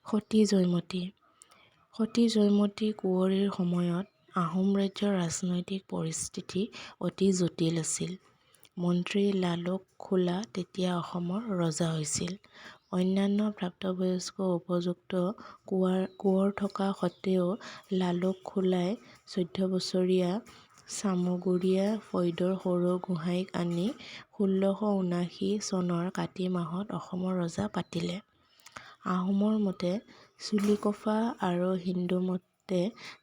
সতী জয়মতী জয়মতী কুঁৱৰীৰ সময়ত আহোম ৰাজ্যৰ ৰাজনৈতিক পৰিস্থিতি অতি জটিল আছিল। মন্ত্ৰী লালুক খোলা তেতিয়া অসমৰ ৰজা হৈছিল। অন্যান্য প্ৰাপ্তবয়স্ক উপযুক্ত কোঁৱৰ থকা সত্ত্বেও লালুক খোলাই 14 বছৰীয়া চামগুৰিয়া ফৈদৰ সৰু গোহাঁইক আনি 1679 চনৰ কাতি মাহত অসমৰ ৰজা পাতিলে। আহোমৰ মতে চুলিকফা আৰু হিন্দু মতে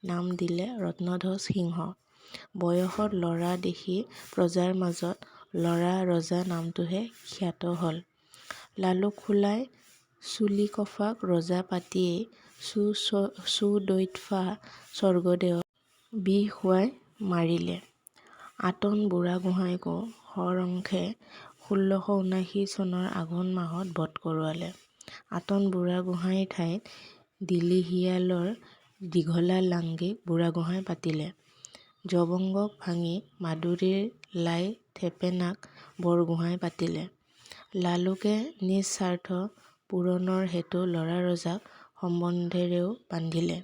নাম দিলে ৰত্নধ্বজ সিংহ। বয়সত ল'ৰা দেখি প্ৰজাৰ মাজত ল'ৰা ৰজা নামটোহে খ্যাত হ'ল। লালুক খোলাই চুলিকফাক ৰজা পাতিয়েই সুদৈতফা স্বৰ্গদেৱক বিষ খুৱাই মাৰিলে। আটন বুঢ়াগোহাঁইকো সৰংখে 1679 চনৰ আঘোণ মাহত বধ কৰোৱালে। আটন বুঢ়াগোহাঁইৰ ঠাইত দিলিহিয়ালৰ দীঘলা লাংগিক বুঢ়াগোহাঁই পাতিলে। জবংগক ভাঙি মাদুৰীৰ লাই থেপেনাক বৰগোহাঁই পাতিলে। লালুকে নিজ স্বাৰ্থ পূৰণৰ হেতু ল'ৰা ৰজাক সম্বন্ধেৰেও বান্ধিলে।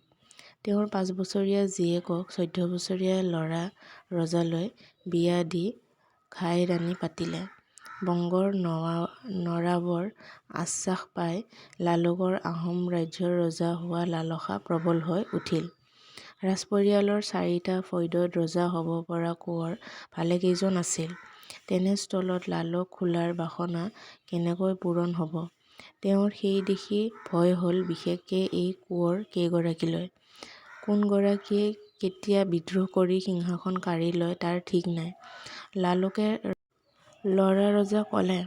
তেওঁৰ 5 বছৰীয়া জীয়েকক 14 বছৰীয়া ল'ৰা ৰজালৈ বিয়া দি ঘাই ৰাণী পাতিলে। বংগৰ নৱাবৰ আশ্বাস পাই লালুকৰ আহোম ৰাজ্যৰ ৰজা হোৱা লালসা প্ৰবল হৈ উঠিল। ৰাজপৰিয়ালৰ 4টা ফৈদত ৰজা হ'ব পৰা কোঁৱৰ ভালেকেইজন আছিল। তেনেস্থলত লালুক খোলাৰ বাসনা কেনেকৈ পূৰণ হ'ব? তেওঁৰ সেই দেখি ভয় হ'ল বিশেষকে এই কোঁৱৰ কেইগৰাকীলৈ। কোনগৰাকীয়ে কেতিয়া বিদ্ৰোহ কৰি সিংহাসন কাঢ়ি লয় তাৰ ঠিক নাই। লালুকে ল'ৰা ৰজাক ক'লে।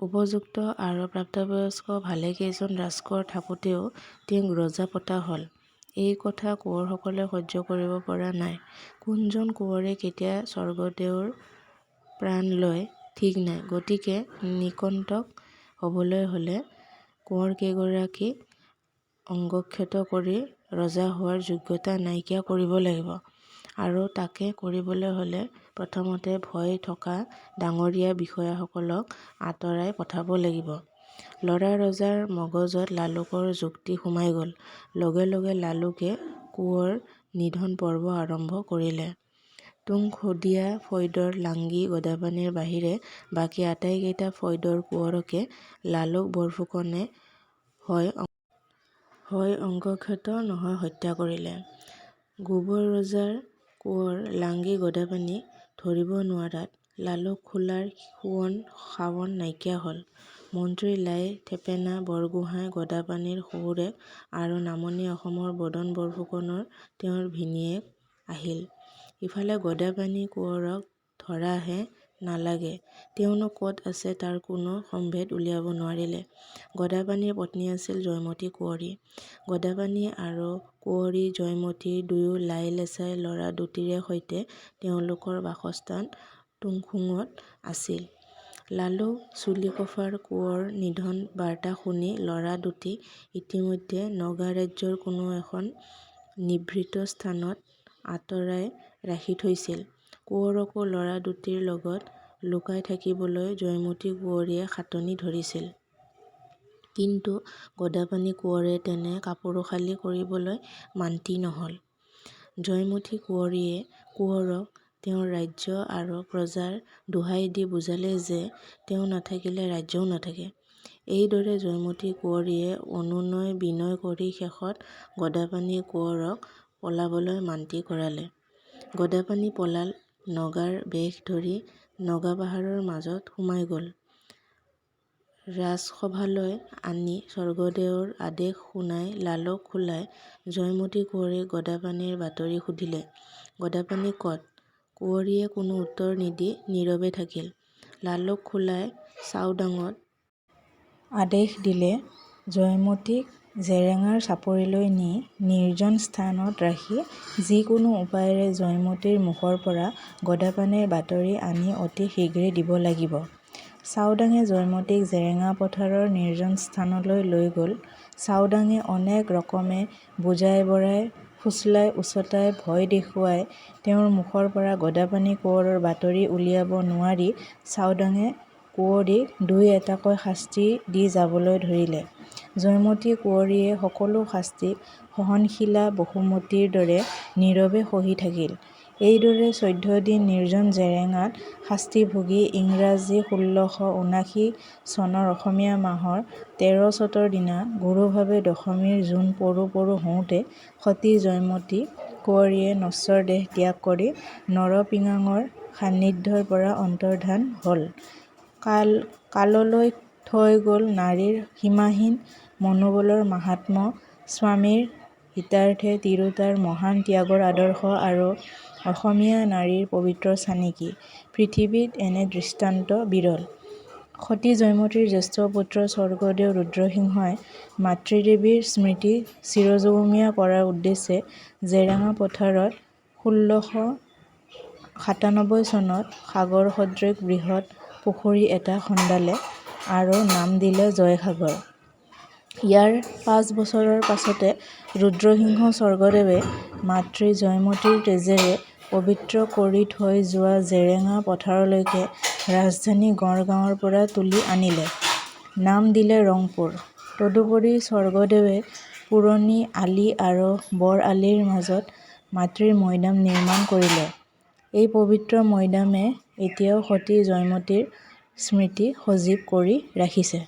উপযুক্ত আৰু প্ৰাপ্তবয়স্ক ভালেকেইজন ৰাজকোঁৱৰ থাকোঁতেও তেওঁক ৰজা পতা হ'ল। এই কথা কোঁৱৰসকলে সহ্য কৰিব পৰা নাই। কোনজন কোঁৱৰে কেতিয়া স্বৰ্গদেউৰ প্ৰাণ লয় ঠিক নাই। গতিকে নিকণ্টক হ'বলৈ হ'লে কোঁৱৰকেইগৰাকীক অংগক্ষত কৰি ৰজা হোৱাৰ যোগ্যতা নাইকিয়া কৰিব লাগিব। আৰু তাকে কৰিবলৈ হ'লে প্ৰথমতে ভয় থকা ডাঙৰীয়া বিষয়াসকলক আঁতৰাই পঠাব লাগিব। ল'ৰা ৰজাৰ মগজত লালুকৰ যুক্তি সোমাই গ'ল। লগে লগে লালুকে কোঁৱৰ নিধন পৰ্ব আৰম্ভ কৰিলে। তুংখদীয়া ফৈদৰ লাংগি গদাপাণিৰ বাহিৰে বাকী আটাইকেইটা ফৈদৰ কোঁৱৰকে লালুক বৰফুকনে হয় অংগক্ষত নহয় হত্যা কৰিলে। গোবৰ ৰজাৰ কোঁৱৰ লাংগি গদাপাণিক ধৰিব নোৱাৰাত লালুক খোলাৰ শোৱন শাৱন নাইকিয়া হ'ল। মন্ত্ৰী লাই থেপেনা বৰগোহাঁই গদাপাণিৰ শহুৰেক আৰু নামনি অসমৰ বদন বৰফুকনৰ তেওঁৰ ভিনীহিয়েক আহিল। ইফালে গদাপাণি কোঁৱৰক ধৰাহে নালাগে তেওঁনো ক'ত আছে তাৰ কোনো সম্ভেদ উলিয়াব নোৱাৰিলে। গদাপাণিৰ পত্নী আছিল জয়মতী কুঁৱৰী। গদাপাণি আৰু কুঁৱৰী জয়মতীৰ দুয়ো লাই লেচাই ল'ৰা দুটিৰে সৈতে তেওঁলোকৰ বাসস্থান তুংখুঙত আছিল। লালুক চুলিকফাৰ কোঁৱৰ নিধন বাৰ্তা শুনি ল'ৰা দুটিক ইতিমধ্যে নগা ৰাজ্যৰ কোনো এখন নিভৃত স্থানত আঁতৰাই ৰাখি থৈছিল। কোঁৱৰকো ল'ৰা দুটিৰ লগত লুকাই থাকিবলৈ জয়মতী কুঁৱৰীয়ে খাটনি ধৰিছিল। কিন্তু গদাপাণি কোঁৱৰে তেনে কাপোৰখালি কৰিবলৈ মান্তি নহ'ল। জয়মতী কুঁৱৰীয়ে কোঁৱৰক তেওঁৰ ৰাজ্য আৰু প্ৰজাৰ দোহাই দি বুজালে যে তেওঁ নাথাকিলে ৰাজ্যও নাথাকে। এইদৰে জয়মতী কুঁৱৰীয়ে অনুনয় বিনয় কৰি শেষত গদাপাণি কোঁৱৰক পলাবলৈ মান্তি কৰালে। গদাপাণি পলাল। নগাৰ বেশ ধৰি নগা পাহাৰৰ মাজত সোমাই গ'ল। ৰাজসভালৈ আনি স্বৰ্গদেউৰ আদেশ শুনাই লালুক খোলাই জয়মতী কুঁৱৰীক গদাপাণিৰ বাতৰি সুধিলে। গদাপাণি ক'ত? কুঁৱৰীয়ে কোনো উত্তৰ নিদি নীৰৱে থাকিল। লালুক খোলাই চাওডাঙত আদেশ দিলে জয়মতীক জেৰেঙাৰ চাপৰিলৈ নি নিৰ্জন স্থানত ৰাখি যিকোনো উপায়েৰে জয়মতীৰ মুখৰ পৰা গদাপাণিৰ বাতৰি আনি অতি শীঘ্ৰে দিব লাগিব। চাওডাঙে জয়মতীক জেৰেঙা পথাৰৰ নিৰ্জন স্থানলৈ লৈ গ'ল। চাওডাঙে অনেক ৰকমে বুজাই বৰাই ফুচলাই উচতাই ভয় দেখুৱাই তেওঁৰ মুখৰ পৰা গদাপাণি কোঁৱৰৰ বাতৰি উলিয়াব নোৱাৰি চাওডাঙে কুঁৱৰীক দুই এটাকৈ শাস্তি দি যাবলৈ ধৰিলে। জয়মতী কুঁৱৰীয়ে সকলো শাস্তি সহনশীলা বসুমতীৰ দৰে নীৰৱে সহি থাকিল। এইদৰে 14 দিন নিৰ্জন জেৰেঙাত শাস্তি ভুগি ইংৰাজী 1679 চনৰ অসমীয়া মাহৰ 13 চ'তৰ দিনা গুৰুভাৱে দশমীৰ জোন পৰো পৰো হওঁতে সতী জয়মতী কুঁৱৰীয়ে নশ্বৰ দেহ ত্যাগ কৰি নৰপিঙাঙৰ সান্নিধ্যৰ পৰা অন্তৰ্ধান হ'ল। কাললৈ থৈ গ'ল নাৰীৰ সীমাহীন মনোবলৰ মাহাত্ম্য, স্বামীৰ হিতাৰ্থে তিৰোতাৰ মহান ত্যাগৰ আদৰ্শ আৰু অসমীয়া নাৰীৰ পবিত্ৰ চানেকি। পৃথিৱীত এনে দৃষ্টান্ত বিৰল। সতী জয়মতীৰ জ্যেষ্ঠ পুত্ৰ স্বৰ্গদেউ ৰুদ্ৰসিংহই মাতৃদেৱীৰ স্মৃতি চিৰযুগমীয়া কৰাৰ উদ্দেশ্যে জেৰেঙা পথাৰত 1697 চনত সাগৰসদৃশ বৃহৎ পুখুৰী এটা খন্দালে আৰু নাম দিলে জয়সাগৰ। ইয়াৰ 5 বছৰৰ পাছতে ৰুদ্ৰসিংহ স্বৰ্গদেৱে মাতৃ জয়মতীৰ তেজেৰে পবিত্ৰ কৰি থৈ যোৱা জেৰেঙা পথাৰলৈকে ৰাজধানী গড়গাঁৱৰ পৰা তুলি আনিলে। নাম দিলে ৰংপুৰ। তদুপৰি স্বৰ্গদেৱে পুৰণি আলি আৰু বৰ আলিৰ মাজত মাতৃৰ মৈদাম নিৰ্মাণ কৰিলে। এই পবিত্ৰ মৈদামে এতিয়াও সতী জয়মতীৰ স্মৃতি সজীৱ কৰি ৰাখিছে।